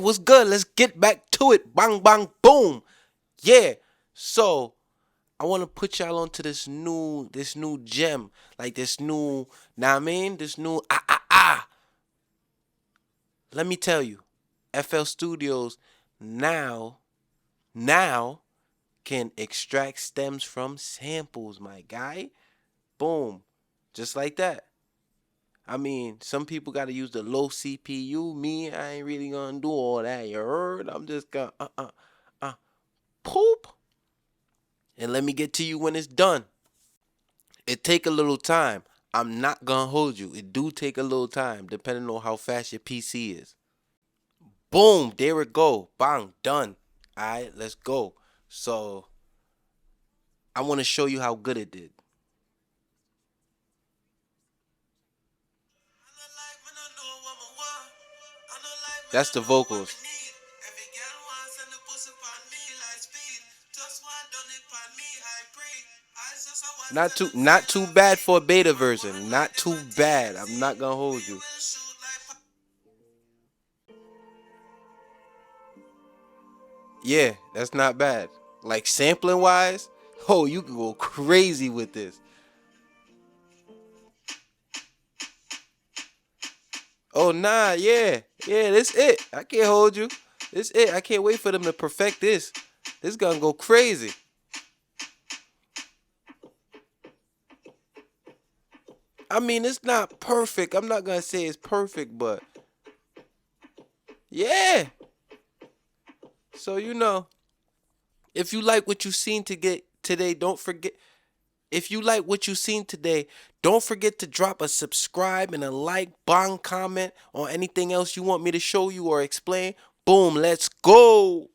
what's good? Let's get back to it. Bang, bang, boom. Yeah. So I want to put y'all onto this new gem, like this new, now I mean, this new Let me tell you, FL Studios now now can extract stems from samples, my guy. Boom, just like that. I mean, some people got to use the low CPU. Me, I ain't really gonna do all that. You heard? I'm just gonna uh poop, and let me get to you when it's done. It take a little time. I'm not gonna hold you. It do take a little time, depending on how fast your PC is. Boom, there it go. Bang, done. All right, let's go. So I want to show you how good it did. That's the vocals. Not too bad for a beta version. Not too bad. I'm not gonna hold you. Yeah, that's not bad. Like sampling wise, oh, you can go crazy with this. Oh nah, yeah, yeah, this it. I can't hold you. This it. I can't wait for them to perfect this. This gonna go crazy. I mean, it's not perfect. I'm not gonna say it's perfect, but yeah. So if you like what you seen to get today, don't forget. If you like what you seen today, don't forget to drop a subscribe and a like, bang, comment on anything else you want me to show you or explain. Boom, let's go.